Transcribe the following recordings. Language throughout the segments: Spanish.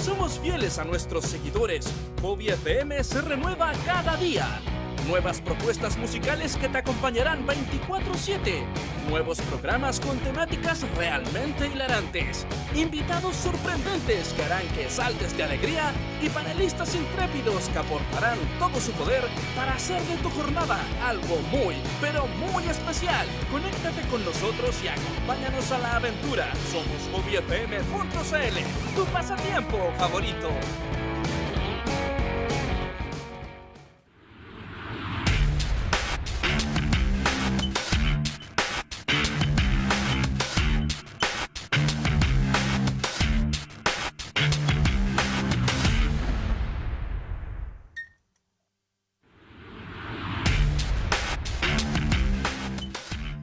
Somos fieles a nuestros seguidores. Hobby FM se renueva cada día. Nuevas propuestas musicales que te acompañarán 24/7. Nuevos programas con temáticas realmente hilarantes. Invitados sorprendentes que harán que saltes de alegría y panelistas intrépidos que aportarán todo su poder para hacer de tu jornada algo muy, pero muy especial. Conéctate con nosotros y acompáñanos a la aventura. Somos hobbyfm.cl, tu pasatiempo favorito.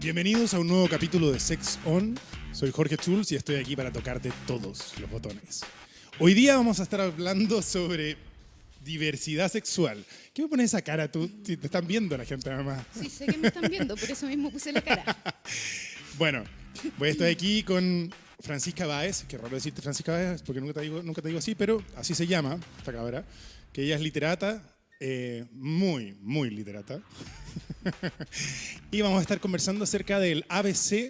Bienvenidos a un nuevo capítulo de Sex On. Soy Jorge Schulz y estoy aquí para tocarte todos los botones. Hoy día vamos a estar hablando sobre diversidad sexual. ¿Qué me pones esa cara tú? Si te están viendo la gente, mamá. Sí, sé que me están viendo, por eso mismo puse la cara. Bueno, voy a estar aquí con Francisca Báez, que raro decirte Francisca Báez porque nunca te digo así, pero así se llama esta cabra, que ella es literata, muy literata. Y vamos a estar conversando acerca del ABC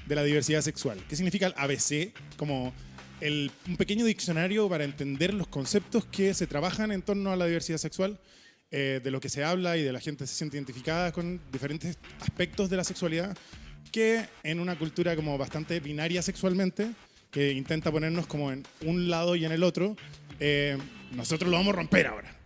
de la diversidad sexual. ¿Qué significa el ABC? Como un pequeño diccionario para entender los conceptos que se trabajan en torno a la diversidad sexual, de lo que se habla y de la gente se siente identificada con diferentes aspectos de la sexualidad, que en una cultura como bastante binaria sexualmente, que intenta ponernos como en un lado y en el otro, nosotros lo vamos a romper ahora.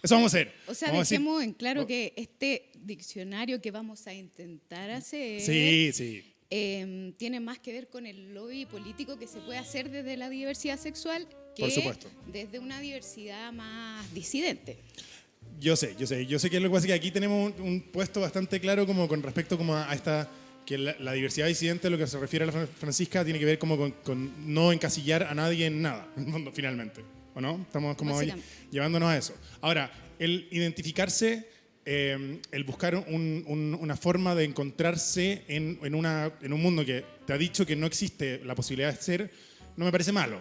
Eso vamos a hacer. O sea, dejemos en claro que este diccionario que vamos a intentar hacer Sí. Tiene más que ver con el lobby político que se puede hacer desde la diversidad sexual que Por supuesto. desde una diversidad más disidente. Yo sé que lo que pasa es que aquí tenemos un puesto bastante claro como con respecto como a esta, que la diversidad disidente, lo que se refiere a la Francisca, tiene que ver como con no encasillar a nadie en nada, finalmente. ¿O no? Estamos como llevándonos a eso. Ahora, el identificarse, el buscar una forma de encontrarse en un mundo que te ha dicho que no existe la posibilidad de ser, no me parece malo.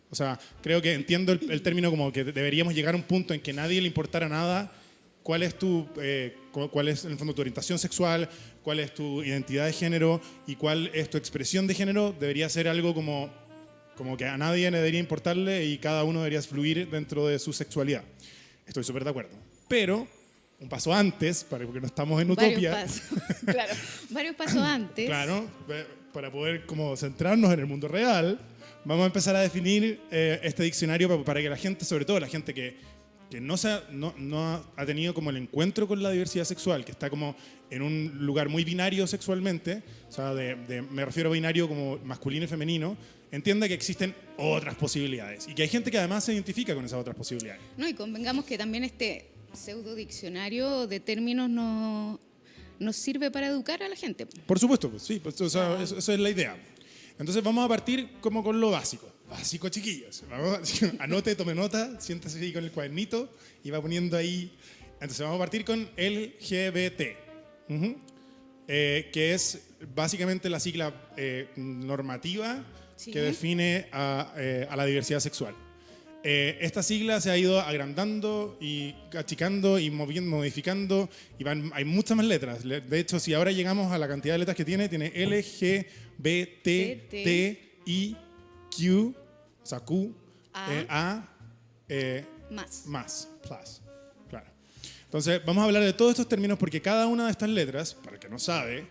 O sea, creo que entiendo el término como que deberíamos llegar a un punto en que nadie le importara nada cuál es cuál es en el fondo tu orientación sexual, cuál es tu identidad de género y cuál es tu expresión de género. Debería ser algo como que a nadie le debería importarle y cada uno debería fluir dentro de su sexualidad. Estoy súper de acuerdo. Pero un paso antes, porque no estamos en utopía. Varios pasos antes. Claro, para poder como centrarnos en el mundo real, vamos a empezar a definir este diccionario para que la gente, sobre todo la gente que no ha tenido como el encuentro con la diversidad sexual, que está como en un lugar muy binario sexualmente, o sea, me refiero a binario como masculino y femenino, entienda que existen otras posibilidades y que hay gente que además se identifica con esas otras posibilidades. No, y convengamos que también este pseudo diccionario de términos nos sirve para educar a la gente. Por supuesto, pues, sí, pues, o sea, eso es la idea. Entonces vamos a partir como con lo básico. Básico, chiquillos. Anote, tome nota, siéntese ahí con el cuadernito y va poniendo ahí. Entonces vamos a partir con LGBT, que es básicamente la sigla normativa que define a la diversidad sexual. Esta sigla se ha ido agrandando y achicando y modificando y hay muchas más letras. De hecho, si ahora llegamos a la cantidad de letras que tiene L, G, B, T, I, Q, o sea, Q, más, plus, claro. Entonces, vamos a hablar de todos estos términos porque cada una de estas letras, para el que no sabe,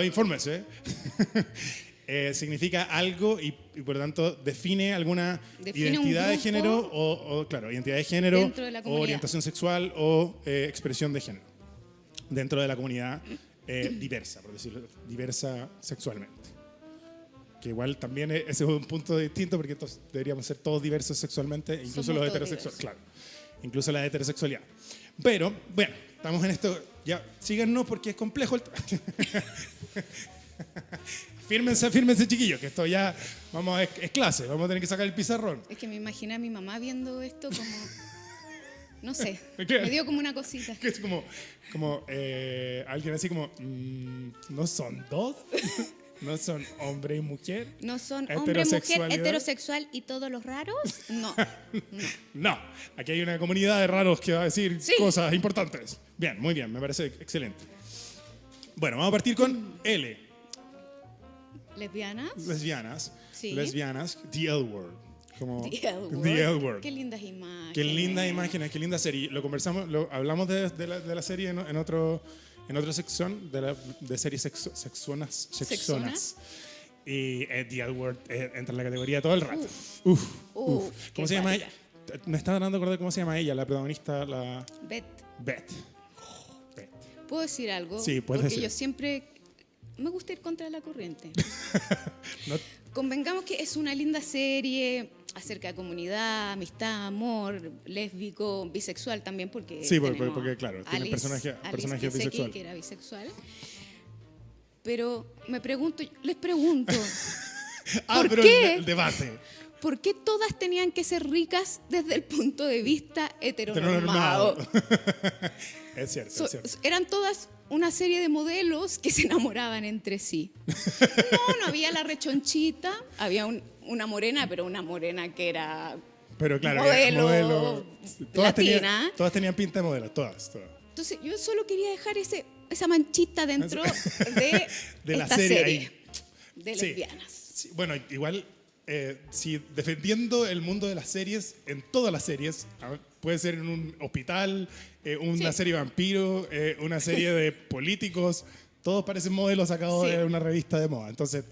infórmese, significa algo y por lo tanto define alguna identidad de género identidad de género o orientación sexual o expresión de género dentro de la comunidad diversa, por decirlo, diversa sexualmente. Que igual también ese es un punto distinto porque deberíamos ser todos diversos sexualmente, incluso los heterosexuales, claro, incluso la heterosexualidad. Pero bueno, estamos en esto, ya síganos porque es complejo Fírmense, chiquillos, que esto ya es clase, vamos a tener que sacar el pizarrón. Es que me imaginé a mi mamá viendo esto como, no sé, me dio como una cosita. Que es como alguien así como, ¿no son dos? No son hombre y mujer. ¿No son hombre, mujer, Heterosexualidad. heterosexual y todos los raros? No. No, aquí hay una comunidad de raros que va a decir Sí. cosas importantes. Bien, muy bien, me parece excelente. Bueno, vamos a partir con L. ¿Lesbianas? Lesbianas. Sí. Lesbianas, The L Word. Como The L Word. The L Word. Qué lindas imágenes. Qué lindas imágenes, qué linda serie. Lo conversamos, hablamos de la serie en otra sección de series sexuonas. ¿Sexonas? Y The L Word entra en la categoría todo el rato. Uf, ¿Cómo qué se llama cuática. ella? Me estaba dando de acordar cómo se llama ella, la protagonista, la Beth, Beth. Beth. ¿puedo decir algo? Sí, puedes Porque decir. yo siempre me gusta ir contra la corriente. No- Convengamos que es una linda serie acerca de comunidad, amistad, amor, lésbico, bisexual también, porque Sí, tenemos porque, claro, tiene Alice personaje Kinseki, bisexual. que era bisexual. Pero les pregunto, ¿por pero qué? el debate. ¿por qué todas tenían que ser ricas desde el punto de vista heteronormado? Es cierto, es cierto. Eran todas una serie de modelos que se enamoraban entre sí. No había la rechonchita, había una morena, pero una morena que era Pero claro, modelo latina. Todas tenían pinta de modelo, todas. Entonces yo solo quería dejar esa manchita dentro de, De la esta serie serie ahí. de Sí. lesbianas. Sí, bueno, igual, si defendiendo el mundo de las series, en todas las series, puede ser en un hospital, una Sí. serie de vampiros, una serie de políticos, todos parecen modelos sacados Sí. de una revista de moda. Entonces,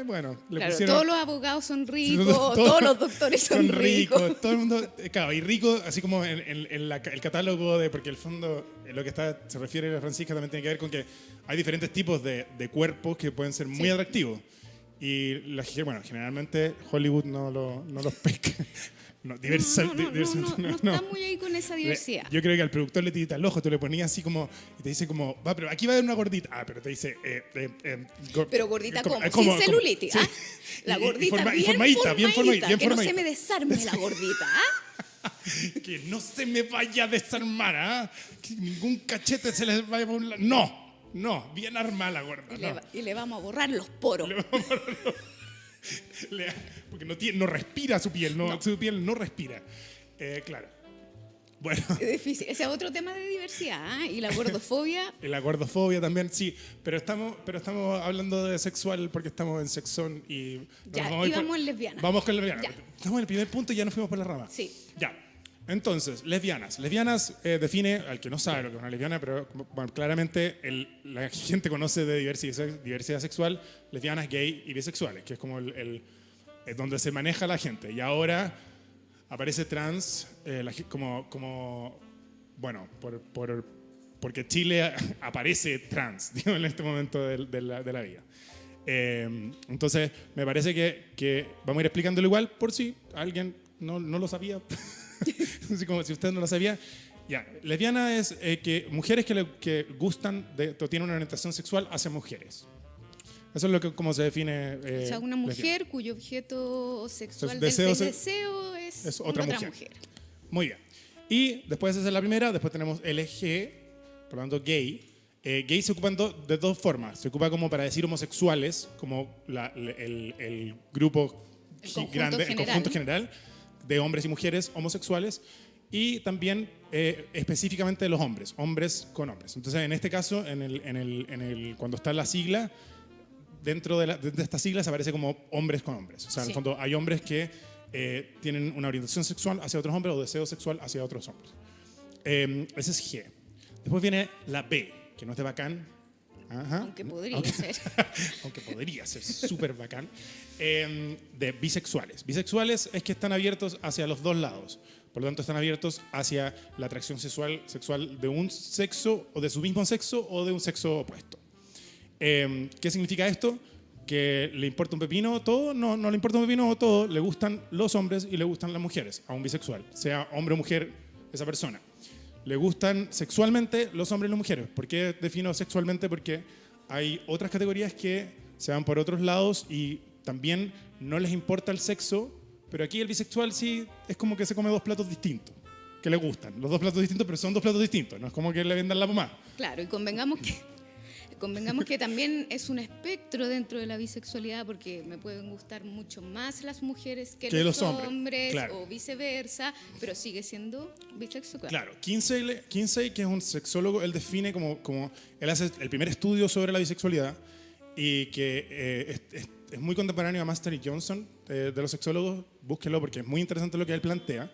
bueno, le Claro, pusieron... todos los abogados son ricos, Todos- todos los doctores son ricos. todo el mundo, claro, y rico, así como en el catálogo de, porque el fondo, lo que se refiere a Francisca también tiene que ver con que hay diferentes tipos de cuerpos que pueden ser muy Sí. atractivos. Y bueno, generalmente Hollywood no los pesca. No, No está muy ahí con esa diversidad. Yo creo que al productor le tirita el ojo, tú le ponías así como, y te dice como, va, pero aquí va a haber una gordita. Ah, pero te dice... Pero gordita como- como, sin celulitis, sí. ¿ah? La Y gordita y formadita, bien formadita. que no se me desarme la gordita, ¿ah? Que no se me vaya a desarmar, ¿ah? Que ningún cachete se les vaya por un lado. No, bien armada la gorda. No. Y le vamos a borrar los poros. Porque no respira su piel, su piel no respira. Claro. Bueno, Es difícil. Ese es otro tema de diversidad, ¿ah? Y la gordofobia. y la gordofobia también, sí. Pero estamos hablando de sexual porque estamos en sexón y... Ya, a ir y vamos en lesbiana. Vamos con lesbiana. Ya. Estamos en el primer punto y ya nos fuimos por la rama. Sí. Ya. Entonces, lesbianas. Lesbianas define, al que no sabe lo que es una lesbiana, pero bueno, claramente la gente conoce de diversidad sexual, lesbianas, gay y bisexuales, que es como donde se maneja la gente. Y ahora aparece trans, bueno, porque Chile aparece trans, digo, en este momento de la vida. Entonces, me parece que vamos a ir explicándolo igual por si alguien no lo sabía. Así como si usted no lo sabía. Ya, lesbiana es que mujeres que gustan o tienen una orientación sexual hacia mujeres. Eso es como se define. O sea, una mujer cuyo objeto sexual Entonces, del deseo es otra mujer. Muy bien. Y después esa es la primera. Después tenemos LG, por lo tanto gay. Gay se ocupan de dos formas. Se ocupa como para decir homosexuales, como el grupo El conjunto grande, el general. conjunto general de hombres y mujeres homosexuales. Y también específicamente de los hombres con hombres. Entonces, en este caso, cuando está la sigla, dentro de esta sigla se aparece como hombres con hombres. O sea, en el Sí. fondo hay hombres que tienen una orientación sexual hacia otros hombres o deseo sexual hacia otros hombres. Ese es G. Después viene la B, que no es de bacán. Ajá. Aunque podría ser. Aunque podría ser súper bacán. De bisexuales. Bisexuales es que están abiertos hacia los dos lados. Por lo tanto, están abiertos hacia la atracción sexual de un sexo o de su mismo sexo o de un sexo opuesto. ¿Qué significa esto? Que le importa un pepino todo, no le importa un pepino todo, le gustan los hombres y le gustan las mujeres, a un bisexual, sea hombre o mujer esa persona. Le gustan sexualmente los hombres y las mujeres. ¿Por qué defino sexualmente? Porque hay otras categorías que se van por otros lados y también no les importa el sexo, pero aquí el bisexual sí es como que se come dos platos distintos, que le gustan. Los dos platos distintos, pero son dos platos distintos, no es como que le vendan la pomada. Claro, y convengamos que convengamos que también es un espectro dentro de la bisexualidad, porque me pueden gustar mucho más las mujeres que los hombres, claro. o viceversa, pero sigue siendo bisexual. Claro, Kinsey, que es un sexólogo, él define como él hace el primer estudio sobre la bisexualidad y que es muy contemporáneo a Master y Johnson, de los sexólogos. Búsquelo porque es muy interesante lo que él plantea.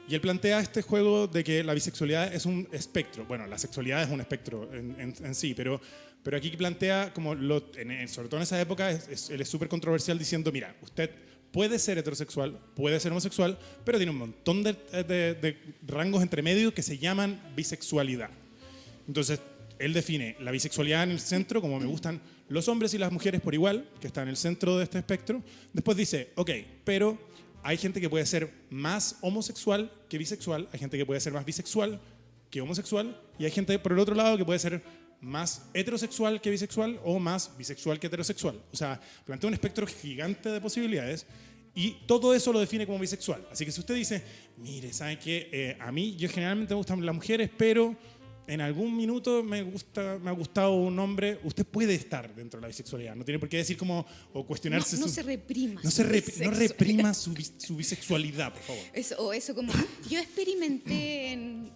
Y él plantea este juego de que la bisexualidad es un espectro. Bueno, la sexualidad es un espectro en sí, pero aquí plantea, sobre todo en esa época, él es súper controversial diciendo, mira, usted puede ser heterosexual, puede ser homosexual, pero tiene un montón de rangos entre medio que se llaman bisexualidad. Entonces, él define la bisexualidad en el centro, como me gustan los hombres y las mujeres por igual, que está en el centro de este espectro. Después dice, ok, pero hay gente que puede ser más homosexual que bisexual, hay gente que puede ser más bisexual que homosexual, y hay gente por el otro lado que puede ser más heterosexual que bisexual o más bisexual que heterosexual. O sea, plantea un espectro gigante de posibilidades y todo eso lo define como bisexual. Así que si usted dice, mire, ¿sabe qué? A mí generalmente me gustan las mujeres, pero en algún minuto me ha gustado un hombre, usted puede estar dentro de la bisexualidad. No tiene por qué decir como o cuestionarse. No se reprima. No reprima su bisexualidad, por favor. Eso como, yo experimenté en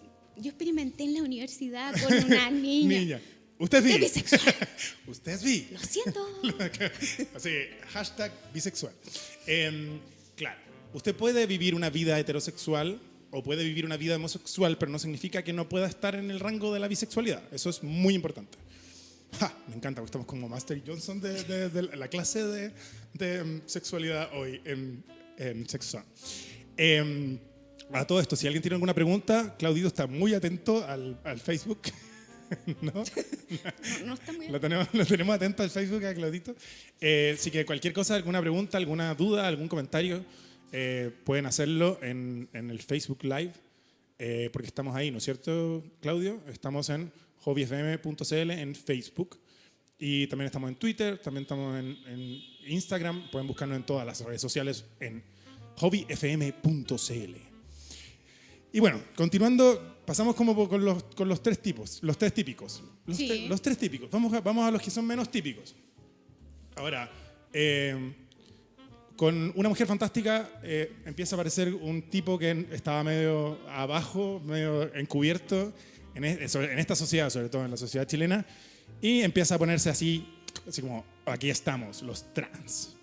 la universidad con una niña. Usted es Es bisexual. Usted es bi. Lo siento. Así que, hashtag bisexual. Claro, usted puede vivir una vida heterosexual o puede vivir una vida homosexual, pero no significa que no pueda estar en el rango de la bisexualidad. Eso es muy importante. Me encanta, porque estamos como Master Johnson de la clase de sexualidad hoy en Sexo. A todo esto, si alguien tiene alguna pregunta, Claudito está muy atento al Facebook. ¿No? No está muy Lo tenemos atento al Facebook a Claudito. Así que cualquier cosa, alguna pregunta, alguna duda, algún comentario, pueden hacerlo en el Facebook Live, porque estamos ahí, ¿no es cierto, Claudio? Estamos en hobbyfm.cl en Facebook y también estamos en Twitter, también estamos en Instagram. Pueden buscarnos en todas las redes sociales en hobbyfm.cl. Y bueno, continuando, pasamos como con los tres tipos, los tres típicos. Los tres típicos. Vamos a los que son menos típicos. Ahora, con Una Mujer Fantástica empieza a aparecer un tipo que estaba medio abajo, medio encubierto en esta sociedad, sobre todo en la sociedad chilena, y empieza a ponerse así como, aquí estamos, los trans.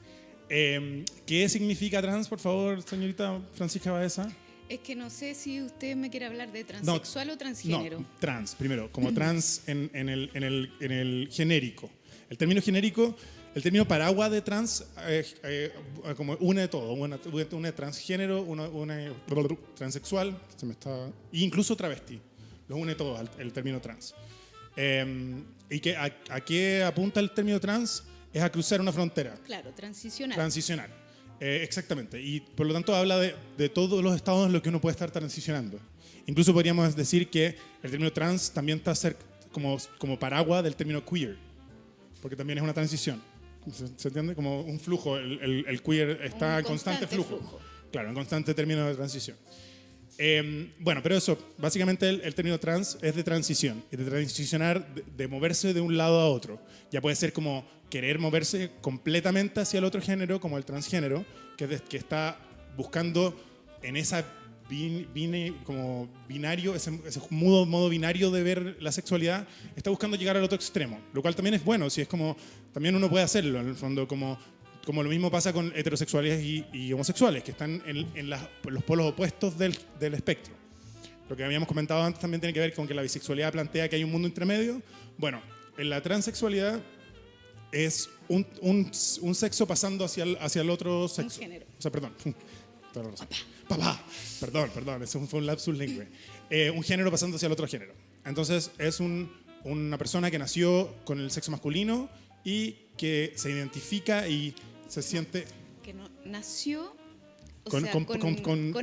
¿Qué significa trans, por favor, señorita Francisca Baeza? Es que no sé si usted me quiere hablar de transexual o transgénero. No, trans, primero, como trans en el genérico. El término genérico, el término paraguas de trans, como une todo, une transgénero, une transexual, incluso travesti, los une todo el término trans. ¿Y a qué apunta el término trans? Es a cruzar una frontera. Claro, transicionar. Transicionar. Exactamente, y por lo tanto habla de todos los estados en los que uno puede estar transicionando. Incluso podríamos decir que el término trans también está como paraguas del término queer, porque también es una transición. ¿Se entiende? Como un flujo, el queer está en constante flujo. Claro, en constante término de transición. Bueno, pero eso, básicamente el término trans es de transición, y de transicionar, de moverse de un lado a otro. Ya puede ser como querer moverse completamente hacia el otro género, como el transgénero, que está buscando en esa como binario, ese modo binario de ver la sexualidad, está buscando llegar al otro extremo, lo cual también es bueno, si es como, también uno puede hacerlo, en el fondo, como lo mismo pasa con heterosexuales y homosexuales, que están en los polos opuestos del espectro. Lo que habíamos comentado antes también tiene que ver con que la bisexualidad plantea que hay un mundo intermedio. Bueno, en la transexualidad es un sexo pasando hacia el otro sexo. Un género. O sea, perdón. Papá. Perdón, eso fue un lapsus lingüe. Un género pasando hacia el otro género. Entonces, es una persona que nació con el sexo masculino y que se identifica y se siente... Que no nació con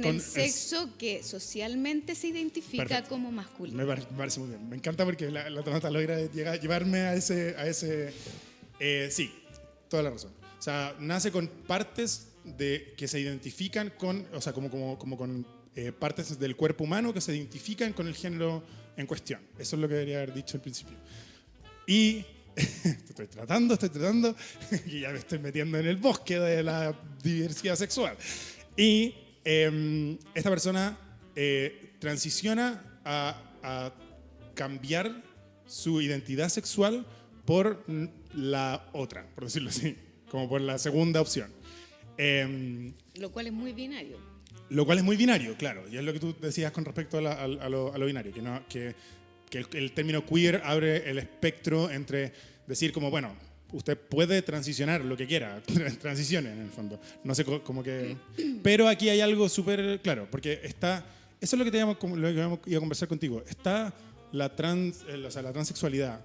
el sexo que socialmente se identifica Perfecto. como masculino. Me parece muy bien. Me encanta porque la Tonata logra llevarme a ese... sí, toda la razón. O sea, nace con partes que se identifican con... O sea, como con partes del cuerpo humano que se identifican con el género en cuestión. Eso es lo que debería haber dicho al principio. Y estoy tratando, y ya me estoy metiendo en el bosque de la diversidad sexual. Y esta persona transiciona a cambiar su identidad sexual por la otra, por decirlo así, como por la segunda opción. Lo cual es muy binario. Lo cual es muy binario, claro, y es lo que tú decías con respecto a lo binario, que el término queer abre el espectro entre decir como, bueno, usted puede transicionar lo que quiera, transicione en el fondo, no sé, como que... Pero aquí hay algo súper claro, porque está, eso es lo que iba a conversar contigo, está la transexualidad,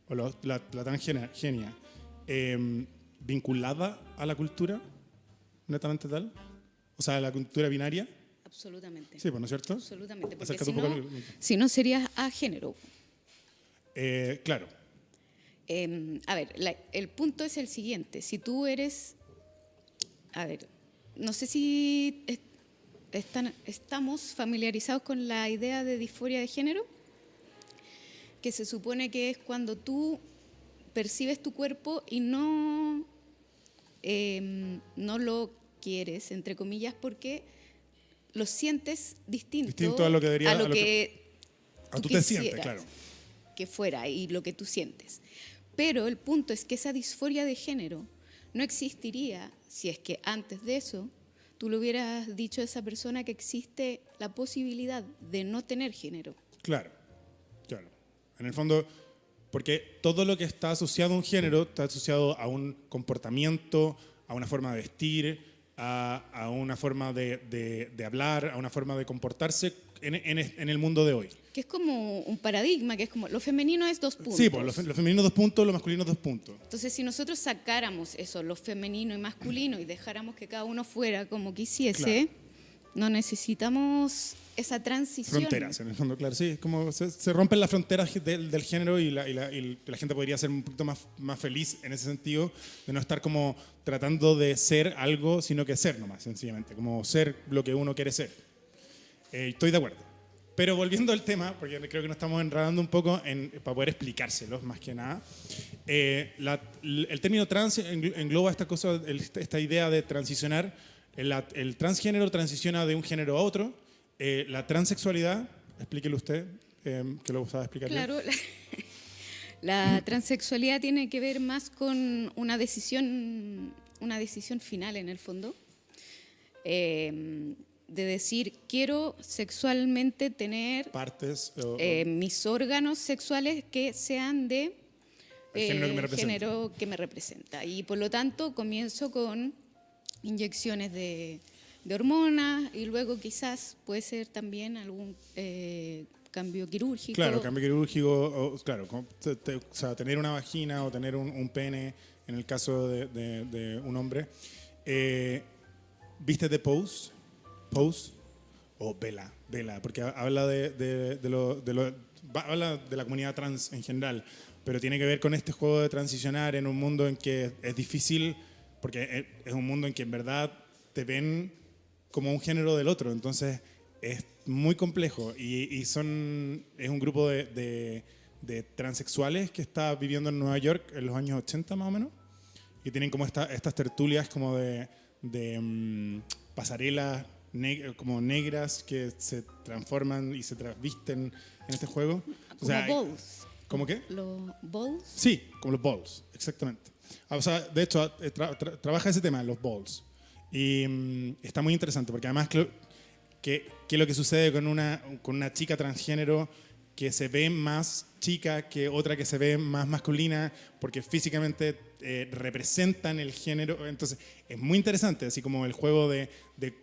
o la transgenia, vinculada a la cultura, netamente tal, o sea, a la cultura binaria. Absolutamente. Sí, pues, ¿no es cierto? Absolutamente, porque Acércate un poco si no serías agénero. Claro. A ver, el punto es el siguiente. Si tú eres... A ver, no sé si estamos familiarizados con la idea de disforia de género, que se supone que es cuando tú percibes tu cuerpo y no lo quieres, entre comillas, porque lo sientes distinto a lo que debería, a lo que tú te sientes, claro. Que fuera y lo que tú sientes. Pero el punto es que esa disforia de género no existiría si es que antes de eso tú le hubieras dicho a esa persona que existe la posibilidad de no tener género. Claro, claro. En el fondo, porque todo lo que está asociado a un género está asociado a un comportamiento, a una forma de vestir, a una forma de hablar, a una forma de comportarse en el mundo de hoy. Que es como un paradigma, que es como lo femenino es 2 puntos. Sí, pues lo femenino 2 puntos, lo masculino 2 puntos. Entonces, si nosotros sacáramos eso, lo femenino y masculino, y dejáramos que cada uno fuera como quisiese, claro, no necesitamos esa transición. Fronteras, en el fondo, claro. Sí, como se rompen las fronteras del género y la gente podría ser un poquito más feliz en ese sentido, de no estar como tratando de ser algo, sino que ser nomás, sencillamente, como ser lo que uno quiere ser. Estoy de acuerdo. Pero volviendo al tema, porque creo que nos estamos enredando un poco para poder explicárselos más que nada, el término trans engloba esta idea de transicionar. El transgénero transiciona de un género a otro. La transexualidad, explíquelo usted, que lo sabe explicar. Claro, la transexualidad tiene que ver más con una decisión final en el fondo. De decir, quiero sexualmente tener partes, mis órganos sexuales que sean de género que me representa. Y por lo tanto comienzo con inyecciones de hormonas y luego quizás puede ser también algún cambio quirúrgico. Claro, cambio quirúrgico, claro, o sea, tener una vagina o tener un pene en el caso de un hombre. ¿Viste The Pose o Vela, porque habla habla de la comunidad trans en general, pero tiene que ver con este juego de transicionar en un mundo en que es difícil, porque es un mundo en que en verdad te ven como un género del otro, entonces es muy complejo y es un grupo de transexuales que está viviendo en Nueva York en los años 80 más o menos, y tienen como estas tertulias como de pasarelas como negras que se transforman y se transvisten en este juego. Como balls. ¿Cómo qué? ¿Los balls? Sí, como los balls, exactamente. O sea, de hecho, trabaja ese tema, los balls. Y está muy interesante porque además que lo que sucede con una chica transgénero que se ve más chica que otra que se ve más masculina porque físicamente representan el género. Entonces es muy interesante, así como el juego de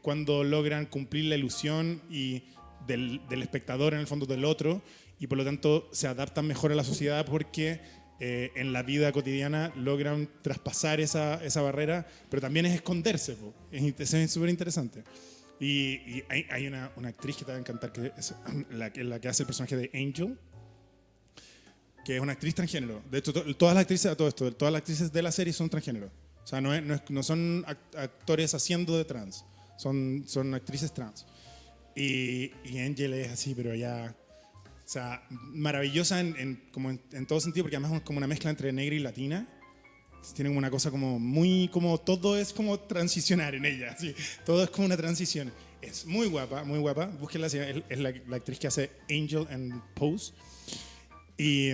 cuando logran cumplir la ilusión y del espectador en el fondo del otro, y por lo tanto se adaptan mejor a la sociedad porque en la vida cotidiana logran traspasar esa barrera, pero también es esconderse. Es súper interesante. Y hay una actriz que te va a encantar, que es la que hace el personaje de Angel, que es una actriz transgénero. De hecho, todas las actrices de la serie son transgénero. O sea, no son actores haciendo de trans, son actrices trans. Y Angel es así, pero ya sea, maravillosa como en todo sentido, porque además es como una mezcla entre negra y latina. Tiene como una cosa como muy, como todo es como transicionar en ella, ¿sí? Todo es como una transición. Es muy guapa, muy guapa. Búsquenla, es la actriz que hace Angel and Pose. Y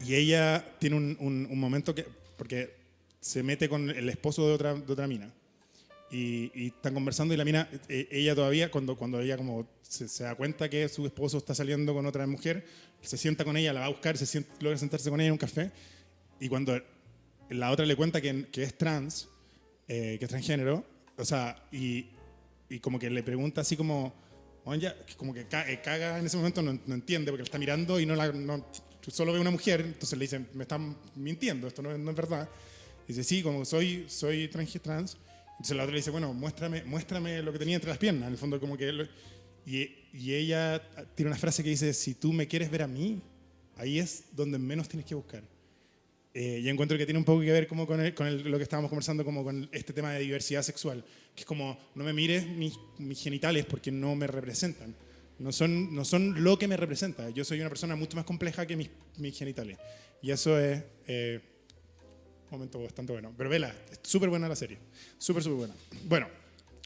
ella tiene un momento porque se mete con el esposo de otra mina. Y están conversando y la mina, ella todavía, cuando ella como se da cuenta que su esposo está saliendo con otra mujer, se sienta con ella, la va a buscar, logra sentarse con ella en un café. Y cuando la otra le cuenta que es trans, que es transgénero, o sea, y como que le pregunta así como, oye, como que caga en ese momento, no entiende porque la está mirando y solo ve una mujer, entonces le dice, me están mintiendo, esto no es verdad. Y dice, sí, como soy trans. Entonces la otra le dice, bueno, muéstrame lo que tenía entre las piernas, en el fondo como que... Y ella tiene una frase que dice, si tú me quieres ver a mí, ahí es donde menos tienes que buscar. Yo encuentro que tiene un poco que ver como con lo que estábamos conversando, como con este tema de diversidad sexual, que es como, no me mires mis genitales porque no me representan. No son lo que me representa. Yo soy una persona mucho más compleja que mis genitales. Y eso es un momento bastante bueno. Pero vela, es súper buena la serie. Súper, súper buena. Bueno,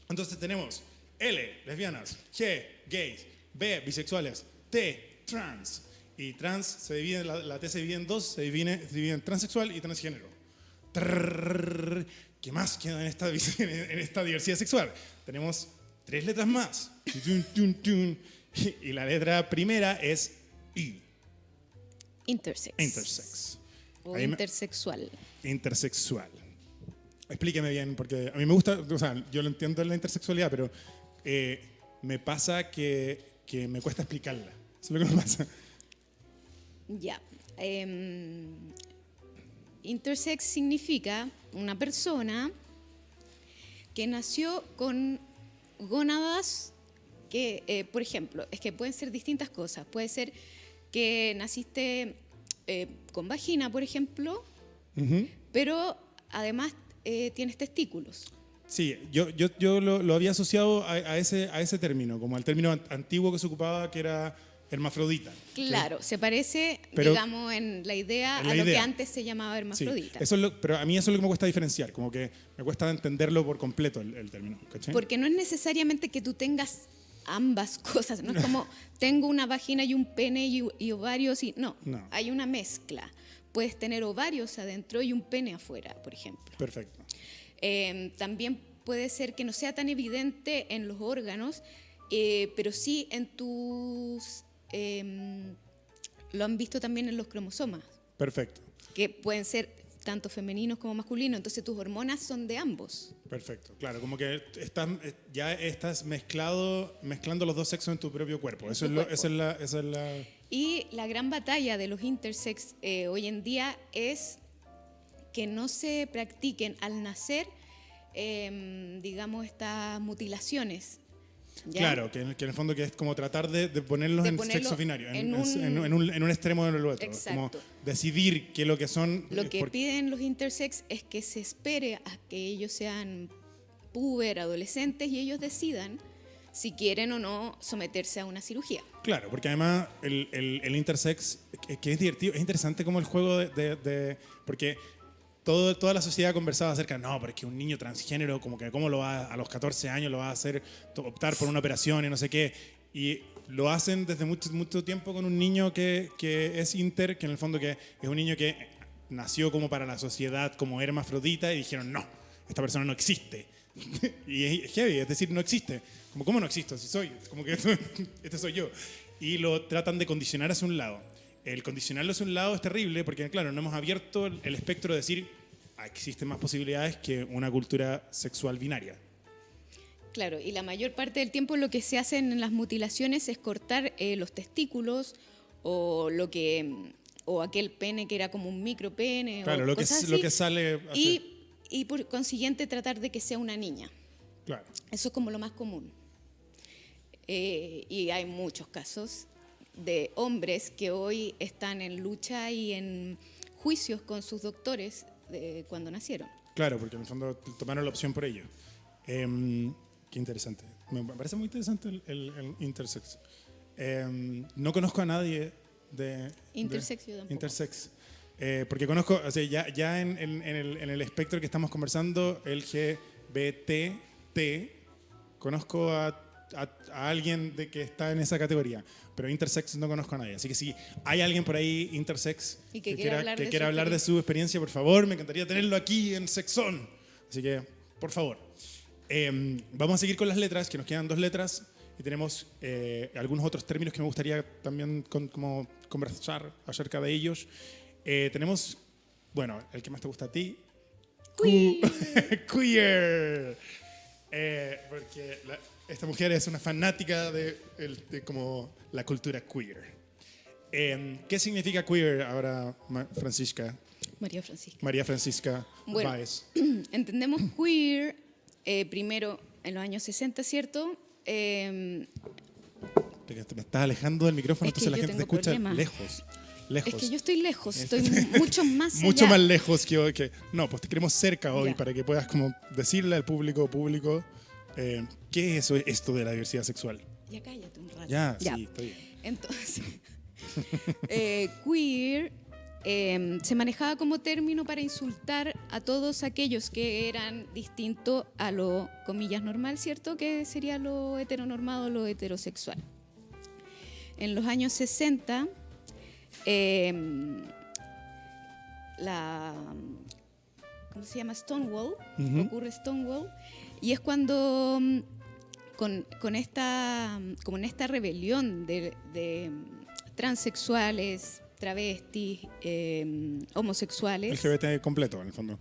entonces tenemos L, lesbianas, G, gays, B, bisexuales, T, trans. Y trans se divide, la T se divide en dos, se divide en transexual y transgénero. ¿Qué más queda en esta diversidad sexual? Tenemos 3 letras más. Y la letra primera es I. Intersex. Intersex. O intersexual. Intersexual. Explíqueme bien, porque a mí me gusta, o sea, yo lo entiendo en la intersexualidad, pero me pasa que me cuesta explicarla. Eso es lo que me pasa. Ya. Intersex significa una persona que nació con gónadas que, por ejemplo, es que pueden ser distintas cosas. Puede ser que naciste con vagina, por ejemplo, pero además tienes testículos. Sí, yo lo había asociado a ese término, como al término antiguo que se ocupaba, que era hermafrodita. Claro, ¿sí? Se parece, pero, digamos, en la idea a lo que antes se llamaba hermafrodita. Sí, pero a mí eso es lo que me cuesta diferenciar, como que me cuesta entenderlo por completo el término. ¿Cachai? Porque no es necesariamente que tú tengas ambas cosas, no es como tengo una vagina y un pene y ovarios, no, hay una mezcla. Puedes tener ovarios adentro y un pene afuera, por ejemplo. Perfecto. También puede ser que no sea tan evidente en los órganos, pero sí en tus... lo han visto también en los cromosomas. Perfecto. Que pueden ser tanto femeninos como masculinos, entonces tus hormonas son de ambos. Perfecto, claro, como que ya estás mezclando los dos sexos en tu propio cuerpo. Esa es la... Y la gran batalla de los intersex hoy en día es que no se practiquen al nacer, digamos, estas mutilaciones. ¿Ya? Claro, que en el fondo que es como tratar de ponerlos en sexo binario, en un extremo del otro. Exacto. Como decidir qué es lo que son. Lo que piden los intersex es que se espere a que ellos sean puber, adolescentes, y ellos decidan si quieren o no someterse a una cirugía. Claro, porque además el intersex, que es divertido, es interesante como el juego porque toda la sociedad conversaba acerca, no, pero es que un niño transgénero, como que cómo lo va a los 14 años lo va a hacer optar por una operación y no sé qué. Y lo hacen desde mucho tiempo con un niño que es inter, que en el fondo que es un niño que nació como para la sociedad como hermafrodita, y dijeron, no, esta persona no existe. Y es heavy, es decir, no existe. Como, ¿cómo no existo? Si soy, como que este soy yo. Y lo tratan de condicionar hacia un lado. El condicionarlo hacia un lado es terrible porque, claro, no hemos abierto el espectro de decir, existen más posibilidades que una cultura sexual binaria. Claro, y la mayor parte del tiempo lo que se hace en las mutilaciones es cortar los testículos o aquel pene que era como un micropene. Claro, o lo cosas que sale... Y por consiguiente tratar de que sea una niña. Claro. Eso es como lo más común. Y hay muchos casos de hombres que hoy están en lucha y en juicios con sus doctores de cuando nacieron. Claro, porque en el fondo tomaron la opción por ello. Qué interesante. Me parece muy interesante el intersex. No conozco a nadie de... Intersex yo tampoco. Intersex. Porque conozco, o sea, ya en el espectro que estamos conversando, LGBT, conozco a alguien de que está en esa categoría, pero intersex no conozco a nadie. Así que si hay alguien por ahí intersex Y que quiera hablar de su experiencia, por favor, me encantaría tenerlo aquí en Sexón. Así que, por favor. Vamos a seguir con las letras, que nos quedan 2 letras. Y tenemos algunos otros términos que me gustaría también como conversar acerca de ellos. Tenemos, bueno, el que más te gusta a ti. Queer. Queer. Porque esta mujer es una fanática de como la cultura queer. ¿Qué significa queer ahora, Francisca? María Francisca Bueno, Báez. Entendemos queer primero en los años 60, ¿cierto? Me estás alejando del micrófono, Es que entonces la yo gente te tengo escucha problemas. lejos. Es que yo estoy lejos, estoy mucho más allá. Mucho más lejos que hoy. No, pues te queremos cerca hoy Ya. para que puedas como decirle al público, ¿qué es esto de la diversidad sexual? Ya cállate un rato. Ya, sí, está bien. Entonces, queer se manejaba como término para insultar a todos aquellos que eran distintos a lo, comillas, normal, ¿cierto? Que sería lo heteronormado, lo heterosexual. En los años 60, ¿cómo se llama? Stonewall, ocurre Stonewall, y es cuando con esta rebelión de transexuales, travestis, homosexuales, LGBT completo, en el fondo.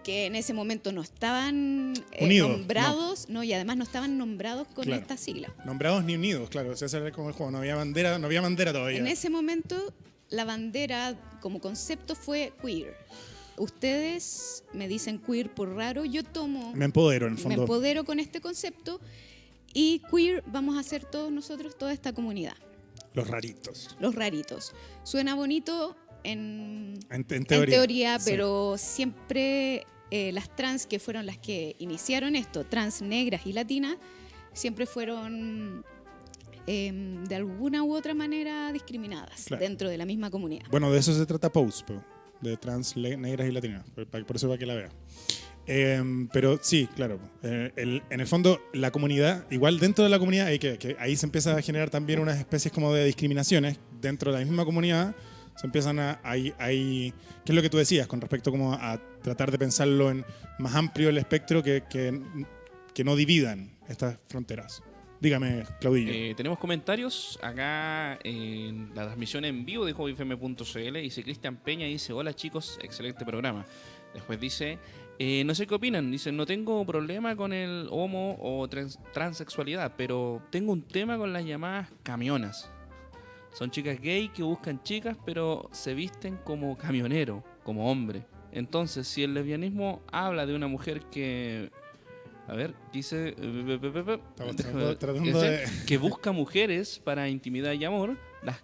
que en ese momento no estaban Unidos, nombrados, no, y además no estaban nombrados con Claro. esta sigla. Nombrados ni unidos, claro. O sea, ese era como el juego. No había bandera todavía. En ese momento, la bandera como concepto fue queer. Ustedes me dicen queer por raro, yo tomo, Me empodero, en el me fondo. empodero con este concepto, y queer vamos a ser todos nosotros, toda esta comunidad, Los raritos. los raritos. Suena bonito en En teoría, sí. pero siempre las trans, que fueron las que iniciaron esto, trans negras y latinas, siempre fueron de alguna u otra manera discriminadas Claro. dentro de la misma comunidad. Bueno, de eso se trata Pose, de trans negras y latinas. Por eso va que la vea. Pero sí, claro. En el fondo, la comunidad, igual dentro de la comunidad, que ahí se empieza a generar también unas especies como de discriminaciones dentro de la misma comunidad. Se empiezan ¿qué es lo que tú decías con respecto como a tratar de pensarlo en más amplio el espectro que no dividan estas fronteras? Dígame, Claudillo. Tenemos comentarios acá en la transmisión en vivo de hobbyfm.cl. Dice Cristian Peña, dice: hola chicos, excelente programa. Después dice, no sé qué opinan, dice: no tengo problema con el homo o transexualidad, pero tengo un tema con las llamadas camionas. Son chicas gay que buscan chicas, pero se visten como camionero, como hombre. Entonces, si el lesbianismo habla de una mujer que... A ver, dice... Estamos tratando de... que busca mujeres para intimidad y amor, las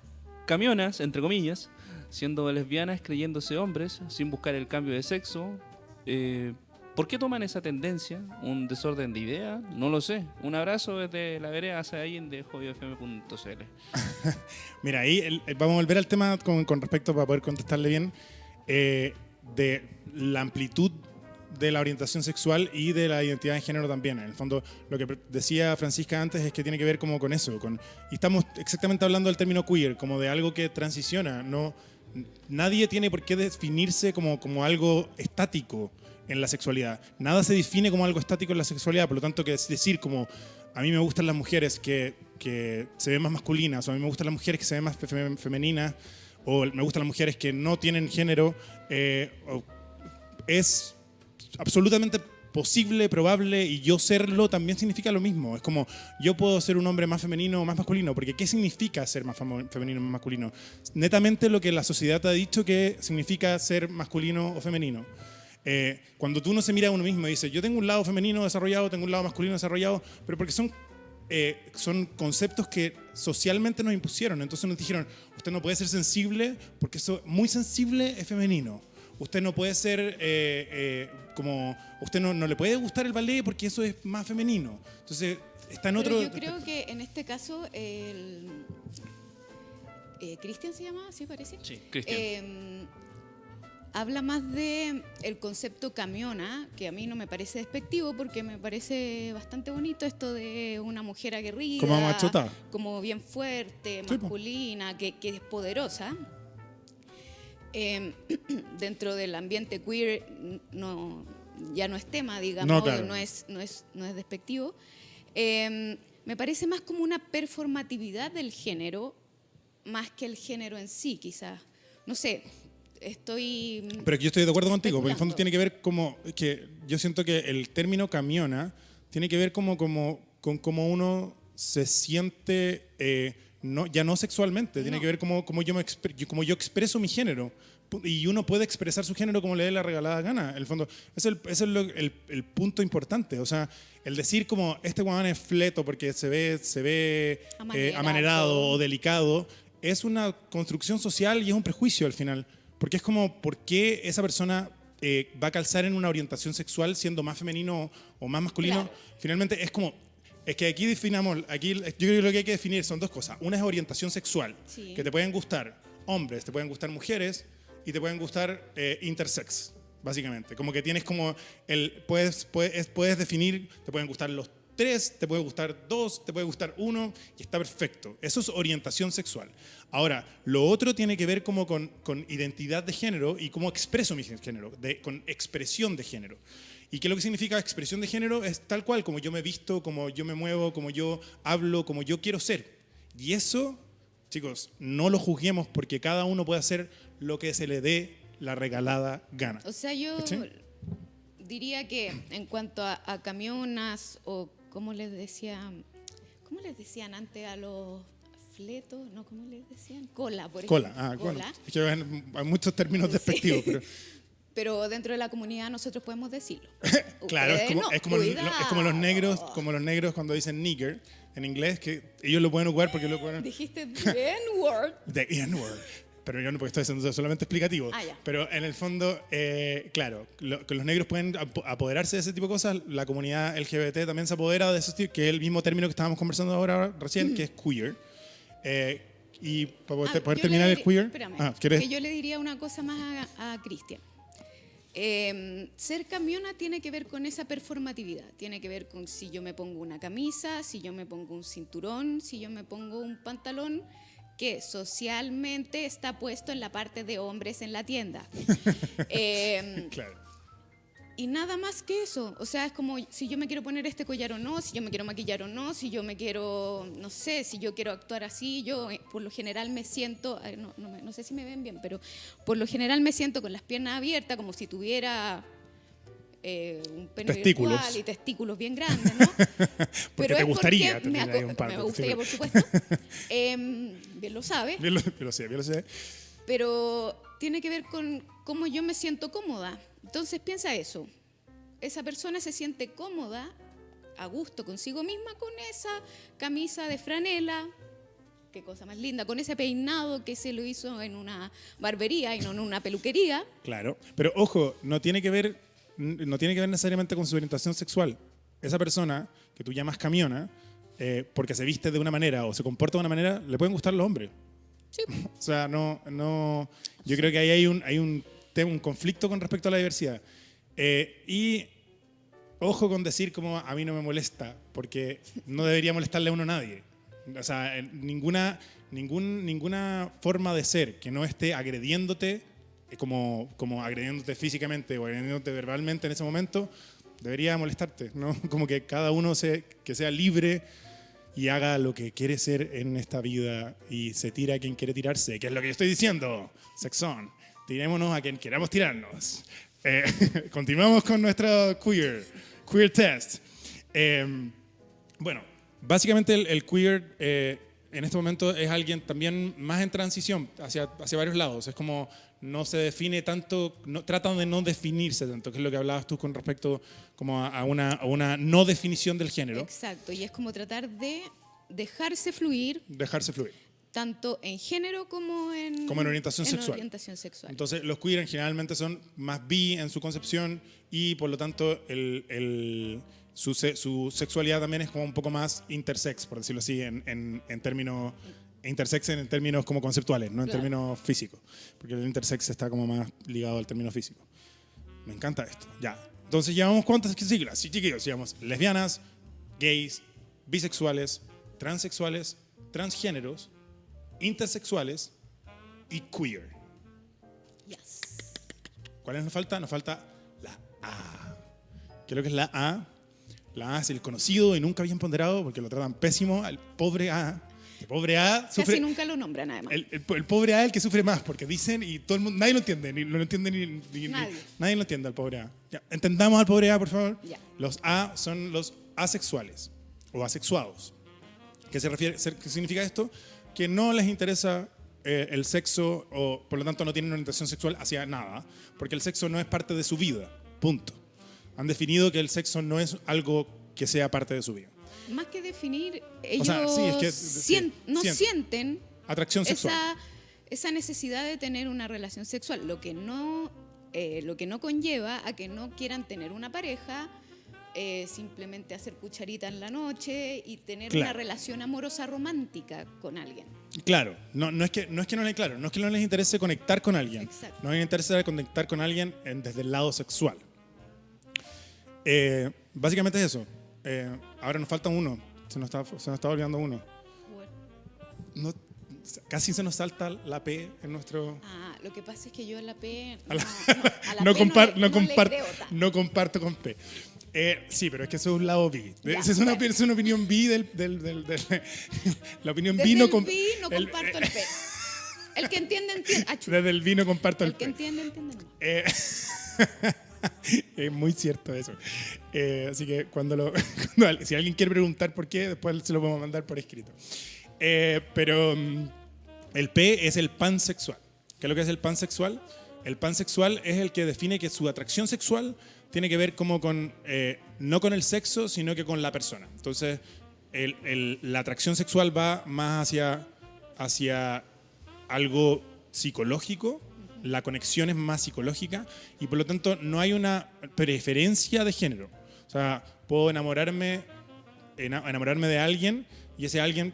camionas, entre comillas, siendo lesbianas, creyéndose hombres, sin buscar el cambio de sexo. ¿Por qué toman esa tendencia? ¿Un desorden de ideas? No lo sé. Un abrazo desde la vereda hacia ahí de hobbyfm.cl. Mira, ahí vamos a volver al tema con respecto, para poder contestarle bien, de la amplitud de la orientación sexual y de la identidad de género también. En el fondo, lo que decía Francisca antes es que tiene que ver como con eso. Y estamos exactamente hablando del término queer, como de algo que transiciona. Nadie tiene por qué definirse como algo estático en la sexualidad. Nada se define como algo estático en la sexualidad, por lo tanto, que es decir, como a mí me gustan las mujeres que se ven más masculinas, o a mí me gustan las mujeres que se ven más femeninas, o me gustan las mujeres que no tienen género, es absolutamente posible, probable, y yo serlo también significa lo mismo. Es como, yo puedo ser un hombre más femenino o más masculino, porque ¿qué significa ser más femenino o más masculino? Netamente lo que la sociedad te ha dicho que significa ser masculino o femenino. Cuando tú no se mira a uno mismo y dice, yo tengo un lado femenino desarrollado, tengo un lado masculino desarrollado, pero porque son conceptos que socialmente nos impusieron. Entonces nos dijeron, usted no puede ser sensible porque eso muy sensible es femenino. usted no puede ser como, usted no le puede gustar el ballet porque eso es más femenino. Entonces, está en Pero otro... yo creo que en este caso, Cristian se llama, ¿sí parece? Sí, Cristian. Habla más de el concepto camiona, que a mí no me parece despectivo porque me parece bastante bonito esto de una mujer aguerrida, Como machota. como bien fuerte, Sí, po. masculina, que es poderosa. Dentro del ambiente queer ya no es tema, digamos, No, claro. no es despectivo. Me parece más como una performatividad del género, más que el género en sí, quizás. No sé, estoy... Pero yo estoy de acuerdo contigo, porque en el fondo especulando. tiene que ver como que yo siento que el término camiona tiene que ver con cómo uno se siente, ya no sexualmente, tiene No. que ver como yo expreso mi género. Y uno puede expresar su género como le dé la regalada gana. En el fondo, ese es el punto importante. O sea, el decir como este guamán es fleto porque se ve amanerado o delicado, es una construcción social y es un prejuicio al final. Porque es como, ¿por qué esa persona va a calzar en una orientación sexual siendo más femenino o más masculino? Claro. Finalmente es como, es que aquí definamos, yo creo que lo que hay que definir son dos cosas. Una es orientación sexual, Sí. que te pueden gustar hombres, te pueden gustar mujeres y te pueden gustar intersex, básicamente. Como que tienes como, puedes definir, te pueden gustar los 3, te puede gustar 2, te puede gustar 1 y está perfecto. Eso es orientación sexual. Ahora, lo otro tiene que ver como con identidad de género y cómo expreso mi género, con expresión de género. ¿Y qué es lo que significa expresión de género? Es tal cual, como yo me visto, como yo me muevo, como yo hablo, como yo quiero ser. Y eso, chicos, no lo juzguemos porque cada uno puede hacer lo que se le dé la regalada gana. O sea, yo ¿Cachai? diría que en cuanto a camionas o ¿cómo les decían antes a los fletos? No, ¿cómo les decían? Cola, por ejemplo. Cola. Es que hay muchos términos despectivos, pero... Pero dentro de la comunidad nosotros podemos decirlo. Claro, Ustedes no, es como los negros cuando dicen nigger en inglés, que ellos lo pueden ocupar porque lo pueden... Dijiste the N-word. The N-word. Pero yo no, porque estoy haciendo solamente explicativo. Ah, ya. Pero en el fondo, claro, que los negros pueden apoderarse de ese tipo de cosas. La comunidad LGBT también se apodera de esos tipos, que es el mismo término que estábamos conversando ahora recién, que es queer. Y para poder Yo terminar le el queer... Espérame, ¿quieres? que yo le diría una cosa más a Cristian. Ser camiona tiene que ver con esa performatividad, tiene que ver con si yo me pongo una camisa, si yo me pongo un cinturón, si yo me pongo un pantalón que socialmente está puesto en la parte de hombres en la tienda. Claro. Y nada más que eso, o sea, es como si yo me quiero poner este collar o no, si yo me quiero maquillar o no, si yo me quiero, no sé, si yo quiero actuar así, yo por lo general me siento, no sé si me ven bien, pero por lo general me siento con las piernas abiertas, como si tuviera un pene Testículos. virtual y testículos bien grandes, ¿no? Porque te es gustaría porque tener ahí un par de me gustaría, por testículos. supuesto. Bien lo sabe. Bien lo sé. Pero tiene que ver con cómo yo me siento cómoda. Entonces piensa eso. Esa persona se siente cómoda, a gusto consigo misma, con esa camisa de franela, qué cosa más linda, con ese peinado que se lo hizo en una barbería y no en una peluquería. Claro, pero ojo, no tiene que ver necesariamente con su orientación sexual. Esa persona que tú llamas camiona, porque se viste de una manera o se comporta de una manera, le pueden gustar los hombres. Sí. O sea, no. Yo creo que ahí hay un conflicto con respecto a la diversidad. Y ojo con decir como a mí no me molesta, porque no debería molestarle a uno a nadie. O sea, ninguna forma de ser que no esté agrediéndote, como agrediéndote físicamente o agrediéndote verbalmente en ese momento, debería molestarte, ¿no? Como que cada uno que sea libre y haga lo que quiere ser en esta vida y se tira a quien quiere tirarse, que es lo que yo estoy diciendo. Sexón. Tirémonos a quien queramos tirarnos. Continuamos con nuestro queer test. Bueno, básicamente el queer en este momento es alguien también más en transición hacia varios lados. Es como no se define tanto, tratan de no definirse tanto, que es lo que hablabas tú con respecto como a una no definición del género. Exacto, y es como tratar de dejarse fluir. Dejarse fluir. tanto en género como en orientación sexual. orientación sexual. Entonces, los queer generalmente son más bi en su concepción y por lo tanto su sexualidad también es como un poco más intersex, por decirlo así, en términos intersex en términos como conceptuales, no en Claro. términos físicos, porque el intersex está como más ligado al término físico. Me encanta esto. Ya. Entonces, ¿llevamos cuántas siglas? Sí, chiquillos, llevamos lesbianas, gays, bisexuales, transexuales, transgéneros, intersexuales y queer. Yes. ¿Cuáles nos falta? Nos falta la A. ¿Qué es lo que es la A? La A es el conocido y nunca bien ponderado porque lo tratan pésimo al pobre A. El pobre A sufre. Casi nunca lo nombran, además. El pobre A es el que sufre más porque dicen y todo el mundo, nadie lo entiende, ni lo entiende nadie lo entiende al pobre A. Ya, entendamos al pobre A, por favor. Ya. Los A son los asexuales o asexuados. ¿Qué significa esto? Que no les interesa el sexo o por lo tanto no tienen orientación sexual hacia nada, porque el sexo no es parte de su vida, punto. Han definido que el sexo no es algo que sea parte de su vida. Más que definir, ellos sí, es que- no sienten. sienten Atracción sexual. esa necesidad de tener una relación sexual, lo que no conlleva a que no quieran tener una pareja, simplemente hacer cucharita en la noche y tener Claro. una relación amorosa romántica con alguien. Claro, no es que no les interese conectar con alguien. Exacto. No les interesa conectar con alguien desde el lado sexual. Básicamente es eso. Ahora nos falta uno. Se nos está olvidando uno. No, casi se nos salta la P en nuestro. Lo que pasa es que yo a la P A la- a la no, P le comparto, creo tanto. no comparto con P. Sí, pero es que eso es un lado bi. Ya, Esa es una, bueno. es una opinión bi la opinión Desde vino el con vi no comparto el P. El que entiende, entiende. desde el vino comparto el El que P. entiende, entiende. No. Es muy cierto eso. Así que si alguien quiere preguntar por qué, después se lo podemos mandar por escrito. Pero el P es el pansexual. ¿Qué es lo que es el pansexual? El pansexual es el que define que su atracción sexual tiene que ver como con, no con el sexo, sino que con la persona. Entonces, la atracción sexual va más hacia algo psicológico, la conexión es más psicológica y por lo tanto no hay una preferencia de género. O sea, puedo enamorarme de alguien y ese alguien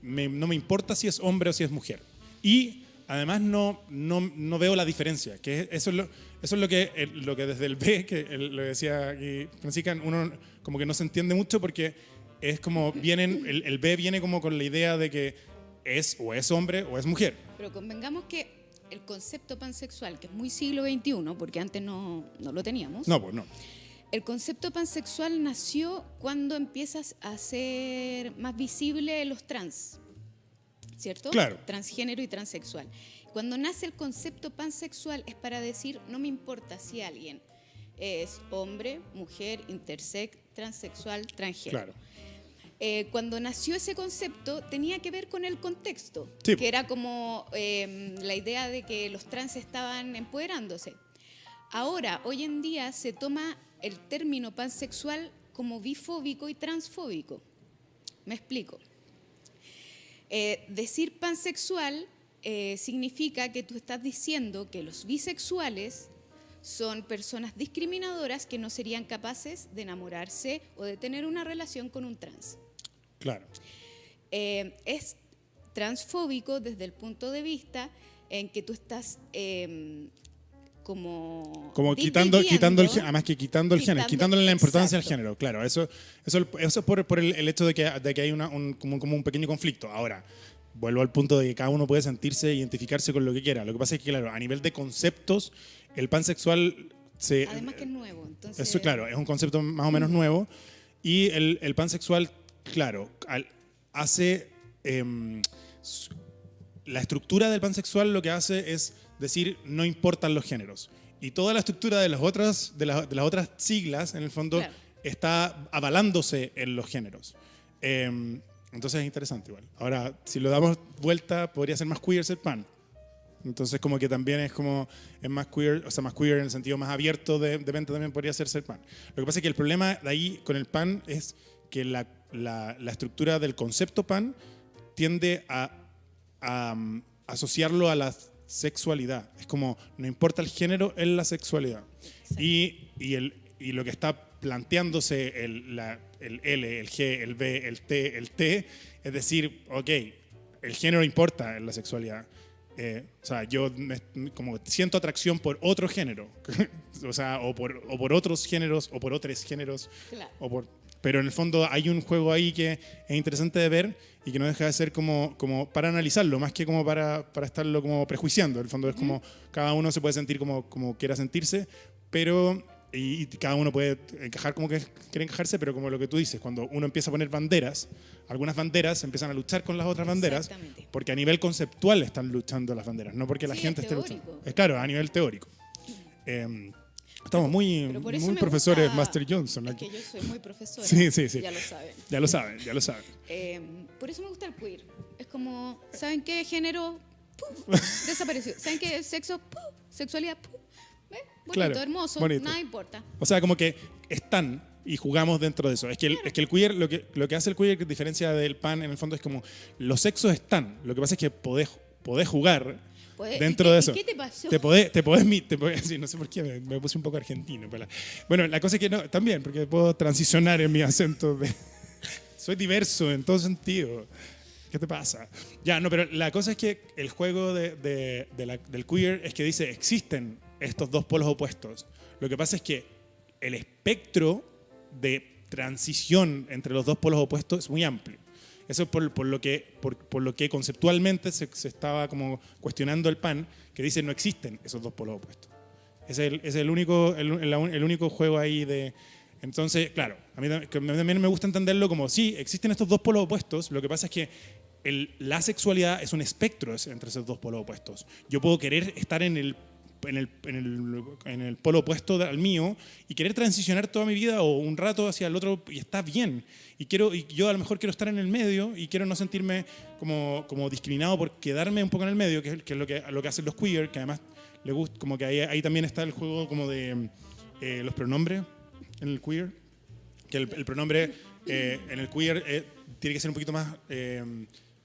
no me importa si es hombre o si es mujer. Y además no veo la diferencia, que eso es lo que desde el B, que lo decía aquí Francisca, uno como que no se entiende mucho porque es como el B viene como con la idea de que es hombre o es mujer. Pero convengamos que el concepto pansexual, que es muy siglo XXI, porque antes no lo teníamos, No, pues no. el concepto pansexual nació cuando empiezas a hacer más visible los trans, ¿cierto? Claro. Transgénero y transexual. Cuando nace el concepto pansexual es para decir, no me importa si alguien es hombre, mujer, intersex, transexual, transgénero. Claro. Cuando nació ese concepto tenía que ver con el contexto, Sí. que era como la idea de que los trans estaban empoderándose. Ahora, hoy en día se toma el término pansexual como bifóbico y transfóbico. Me explico. Decir pansexual significa que tú estás diciendo que los bisexuales son personas discriminadoras que no serían capaces de enamorarse o de tener una relación con un trans. Claro. Es transfóbico desde el punto de vista en que tú estás como quitando el dividiendo, además que quitando el género, quitándole la importancia al género, claro, eso es por el hecho de que hay como un pequeño conflicto. Ahora, vuelvo al punto de que cada uno puede sentirse e identificarse con lo que quiera. Lo que pasa es que, claro, a nivel de conceptos, el pansexual además que es nuevo, entonces eso, claro, es un concepto más o menos nuevo. Y el pansexual, claro, hace la estructura del pansexual lo que hace es decir no importan los géneros. Y toda la estructura de las otras siglas, en el fondo, Claro. está avalándose en los géneros. Entonces es interesante igual. Ahora, si lo damos vuelta, podría ser más queer ser pan. Entonces como que también es más queer, o sea, más queer en el sentido más abierto de venta también podría ser pan. Lo que pasa es que el problema de ahí con el pan es que la estructura del concepto pan tiende a asociarlo a la sexualidad. Es como, no importa el género, es la sexualidad. Y lo que está planteándose el L, el G, el B, el T, es decir, ok, el género importa en la sexualidad. O sea, yo como siento atracción por otro género, o sea, o por otros géneros, o por otros géneros, Claro. pero en el fondo hay un juego ahí que es interesante de ver y que no deja de ser como para analizarlo, más que como para estarlo como prejuiciando. En el fondo es como cada uno se puede sentir como quiera sentirse, pero y cada uno puede encajar como que quiere encajarse, pero como lo que tú dices, cuando uno empieza a poner banderas, algunas banderas empiezan a luchar con las otras banderas, Exactamente. porque a nivel conceptual están luchando las banderas, no porque la Sí, gente es esté teórico. luchando. Es claro, a nivel teórico. Estamos muy, Pero por eso muy me profesores gusta- Master Johnson Es aquí. que yo soy muy profesora. Sí, sí, sí. Ya lo saben. Ya lo saben, ya lo saben. Por eso me gusta el queer. Es como, ¿saben qué? Género, ¡puf! Desapareció. ¿Saben qué? Sexo, ¡puf! Sexualidad, ¡puf! ¿Ves? Bonito, Claro, hermoso, bonito. nada importa. O sea, como que están y jugamos dentro de eso. Es que el queer, lo que hace el queer, que diferencia del pan, en el fondo es como los sexos están. Lo que pasa es que podés jugar dentro ¿Y de qué- eso. y qué te pasó? Sí, no sé por qué me puse un poco argentino. Bueno, la cosa es que no, también, porque puedo transicionar en mi acento. Soy diverso en todo sentido. ¿Qué te pasa? Ya, no, pero la cosa es que el juego del queer es que dice, existen estos dos polos opuestos. Lo que pasa es que el espectro de transición entre los dos polos opuestos es muy amplio. Eso es por lo que conceptualmente se estaba como cuestionando el pan, que dice no existen esos dos polos opuestos. Es el único juego ahí de... Entonces, claro, a mí también me gusta entenderlo como, sí, existen estos dos polos opuestos, lo que pasa es que la sexualidad es un espectro entre esos dos polos opuestos. Yo puedo querer estar en el polo opuesto al mío y querer transicionar toda mi vida o un rato hacia el otro y está bien. Y yo a lo mejor quiero estar en el medio y quiero no sentirme como discriminado por quedarme un poco en el medio, que es lo que hacen los queer, que además le gusta, como que ahí también está el juego como de los pronombres en el queer, que el pronombre en el queer tiene que ser un poquito más,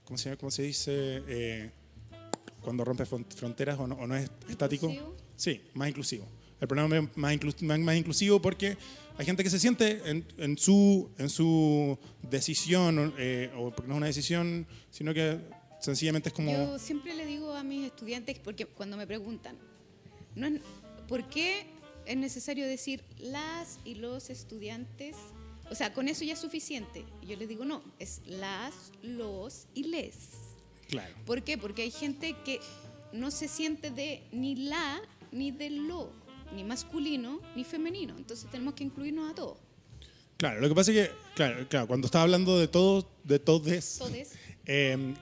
¿cómo se dice? Cuando rompe fronteras o no es estático. ¿Inclusivo? Sí, más inclusivo. El pronombre más inclusivo porque hay gente que se siente en su decisión, o porque no es una decisión, sino que sencillamente es como... Yo siempre le digo a mis estudiantes, porque cuando me preguntan, ¿por qué es necesario decir las y los estudiantes? O sea, con eso ya es suficiente. Y yo les digo, no, es las, los y les. Claro. ¿Por qué? Porque hay gente que no se siente de ni la ni de lo, ni masculino ni femenino. Entonces tenemos que incluirnos a todos. Claro, lo que pasa es que, claro, cuando estaba hablando de todos, Todes.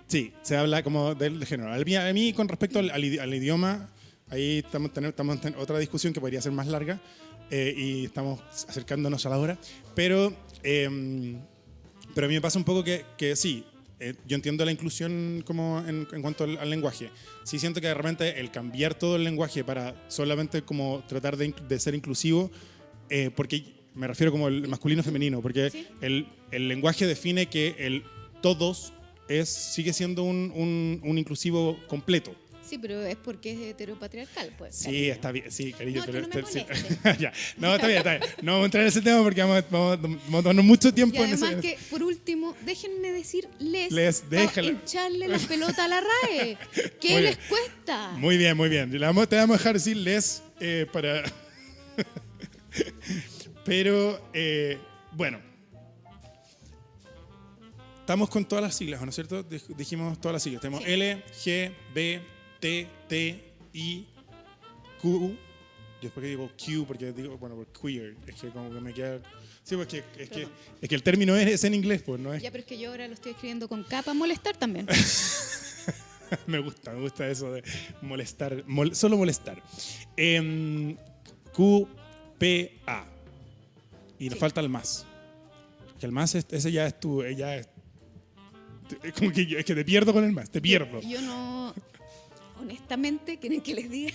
sí, se habla como del género. A mí con respecto al idioma, ahí estamos en otra discusión que podría ser más larga y estamos acercándonos a la hora, pero a mí me pasa un poco que sí, yo entiendo la inclusión como en cuanto al lenguaje. Sí siento que de repente el cambiar todo el lenguaje para solamente como tratar de ser inclusivo, porque me refiero como el masculino femenino, porque Sí. el lenguaje define que el todos sigue siendo un inclusivo completo. Sí, pero es porque es heteropatriarcal, pues. Sí, cariño. está bien, sí, cariño. No, pero que no me sí. moleste. Ya. No, está bien. No vamos a entrar en ese tema porque vamos a tomarnos mucho Y tiempo en además ese. que, por último, déjenme decir les Déjala. para hincharle la pelota a la RAE. ¿Qué Muy les bien. cuesta? Muy bien, muy bien. Te vamos a dejar decir les para... Pero, bueno. Estamos con todas las siglas, ¿no es cierto? Dijimos todas las siglas. Tenemos Sí. L, G, B, T, T, I, Q. Yo después que digo Q, porque digo, bueno, por queer. Es que como que me queda... Sí, pues es que el término es en inglés, pues, ¿no es? Ya, pero es que yo ahora lo estoy escribiendo con K para molestar también. Me gusta eso de molestar, solo molestar. Q, P, A. Y nos Sí. falta el más. Que el más, ese ya es tú, ya es... Como que es que te pierdo con el más, te pierdo. Yo no, honestamente, ¿quieren que les diga?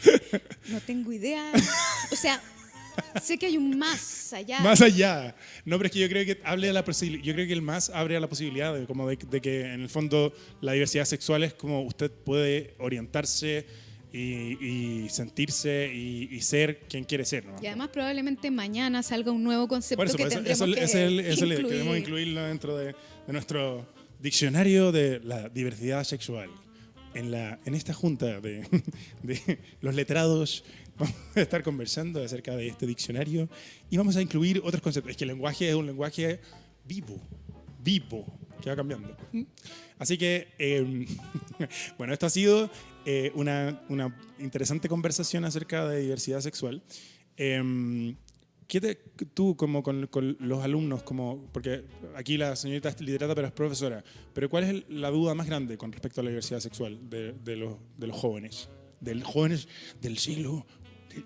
No tengo idea. O sea, sé que hay un más allá. Más allá. No, pero es que yo creo que yo creo que el más abre a la posibilidad de que en el fondo la diversidad sexual es como usted puede orientarse y sentirse y ser quien quiere ser, ¿no? Y además probablemente mañana salga un nuevo concepto Por eso, que tendremos que incluir. queremos incluirlo dentro de nuestro diccionario de la diversidad sexual. En esta junta de los letrados vamos a estar conversando acerca de este diccionario y vamos a incluir otros conceptos. Es que el lenguaje es un lenguaje vivo, que va cambiando. Así que, bueno, esto ha sido una interesante conversación acerca de diversidad sexual. Tú, como con los alumnos, porque aquí la señorita es literata pero es profesora, pero ¿cuál es la duda más grande con respecto a la diversidad sexual de los jóvenes? Del siglo,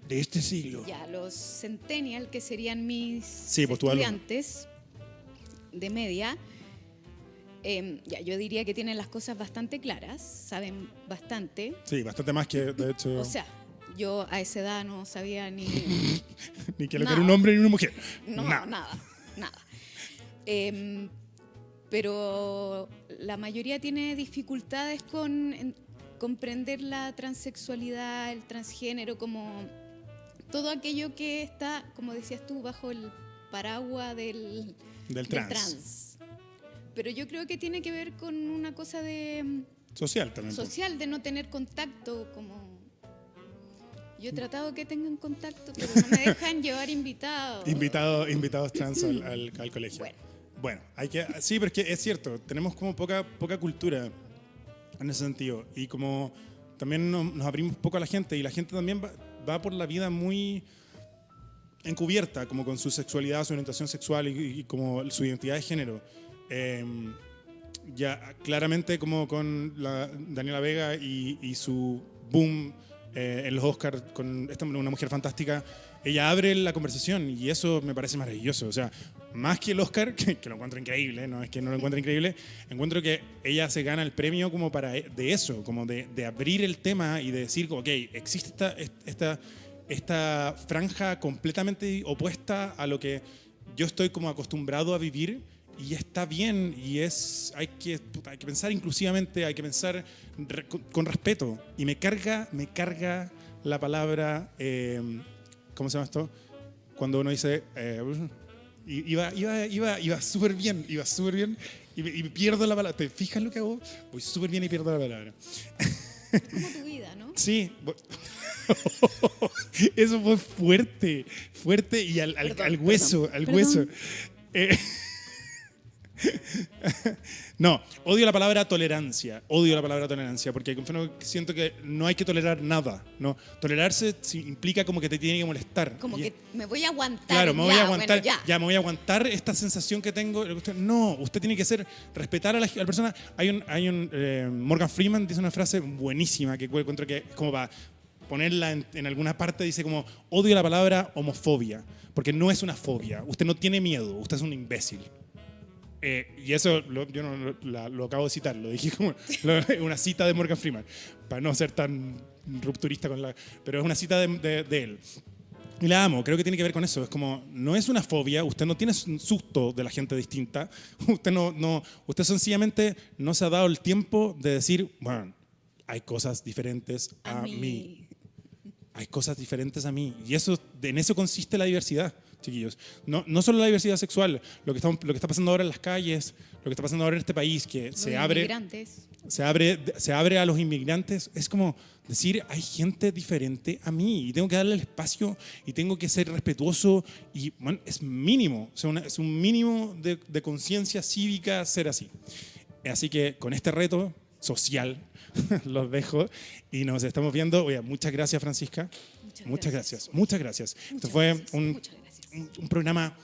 de este siglo. Ya, los centennial, que serían mis pues, tu alumno. estudiantes de media, ya, yo diría que tienen las cosas bastante claras, saben bastante. Sí, bastante más que, de hecho... O sea, yo a esa edad no sabía ni... ni que lo que era un hombre ni una mujer. No, nada. Pero la mayoría tiene dificultades con comprender la transexualidad, el transgénero, como todo aquello que está, como decías tú, bajo el paraguas del trans. Pero yo creo que tiene que ver con una cosa de... Social también. Social, de no tener contacto, como... Yo he tratado que tengan contacto, pero no me dejan llevar invitados. Invitados trans al colegio. Bueno, sí, pero es que es cierto, tenemos como poca cultura en ese sentido. Y como también nos abrimos poco a la gente, y la gente también va por la vida muy encubierta, como con su sexualidad, su orientación sexual y como su identidad de género. Ya claramente como con la Daniela Vega y su boom en los Oscars con una mujer fantástica, ella abre la conversación y eso me parece maravilloso. O sea, más que el Oscar, que lo encuentro increíble, no es que no lo encuentre increíble, encuentro que ella se gana el premio como de eso, como de abrir el tema y de decir, ok, existe esta franja completamente opuesta a lo que yo estoy como acostumbrado a vivir. Y está bien, y hay que pensar inclusivamente, hay que pensar con respeto. Y me carga la palabra, ¿cómo se llama esto? Cuando uno dice, iba súper bien, y pierdo la palabra. ¿Te fijas lo que hago? Voy súper bien y pierdo la palabra. Como tu vida, ¿no? Sí. Eso fue fuerte y al hueso. No, odio la palabra tolerancia, porque siento que no hay que tolerar nada, ¿no? Tolerarse implica como que te tiene que molestar. Como que me voy a aguantar. Claro, me voy a aguantar, bueno, ya me voy a aguantar esta sensación que tengo. No, usted tiene que respetar a la persona. Hay un Morgan Freeman dice una frase buenísima que encuentro que como para ponerla en alguna parte, dice como, odio la palabra homofobia, porque no es una fobia, usted no tiene miedo, usted es un imbécil. Y eso yo lo acabo de citar, lo dije como una cita de Morgan Freeman, para no ser tan rupturista pero es una cita de él. Y la amo, creo que tiene que ver con eso. Es como, no es una fobia, usted no tiene un susto de la gente distinta, usted sencillamente no se ha dado el tiempo de decir, bueno, hay cosas diferentes a mí. Hay cosas diferentes a mí. Y en eso consiste la diversidad, chiquillos. No solo la diversidad sexual, lo que está pasando ahora en las calles, lo que está pasando ahora en este país, que se abre a los inmigrantes, es como decir, hay gente diferente a mí y tengo que darle el espacio y tengo que ser respetuoso y bueno, es mínimo, o sea, es un mínimo de conciencia cívica ser así. Así que con este reto social los dejo y nos estamos viendo. Oye, muchas gracias, Francisca. Muchas gracias. Esto fue un programa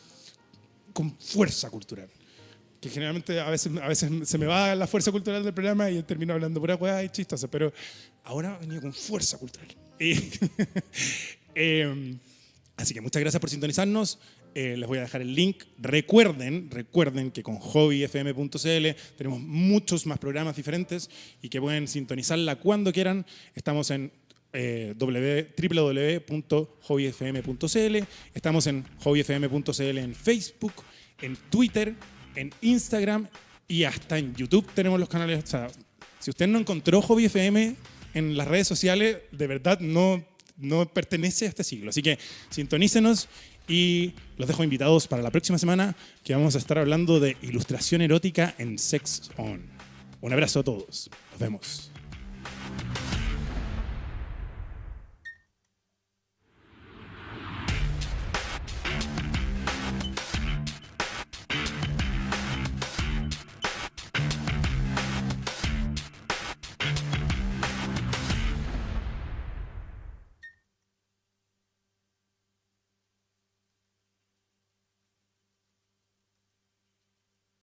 con fuerza cultural, que generalmente a veces se me va la fuerza cultural del programa y termino hablando pura hueá y chistosa, pero ahora he venido con fuerza cultural. Así que muchas gracias por sintonizarnos. Les voy a dejar el link. Recuerden que con hobbyfm.cl tenemos muchos más programas diferentes y que pueden sintonizarla cuando quieran. Estamos en www.hobbyfm.cl. Estamos en hobbyfm.cl en Facebook, en Twitter, en Instagram y hasta en YouTube tenemos los canales. O sea, si usted no encontró Hobby FM en las redes sociales, de verdad no pertenece a este siglo. Así que sintonícenos y los dejo invitados para la próxima semana, que vamos a estar hablando de ilustración erótica en Sex On. Un abrazo a todos. Nos vemos.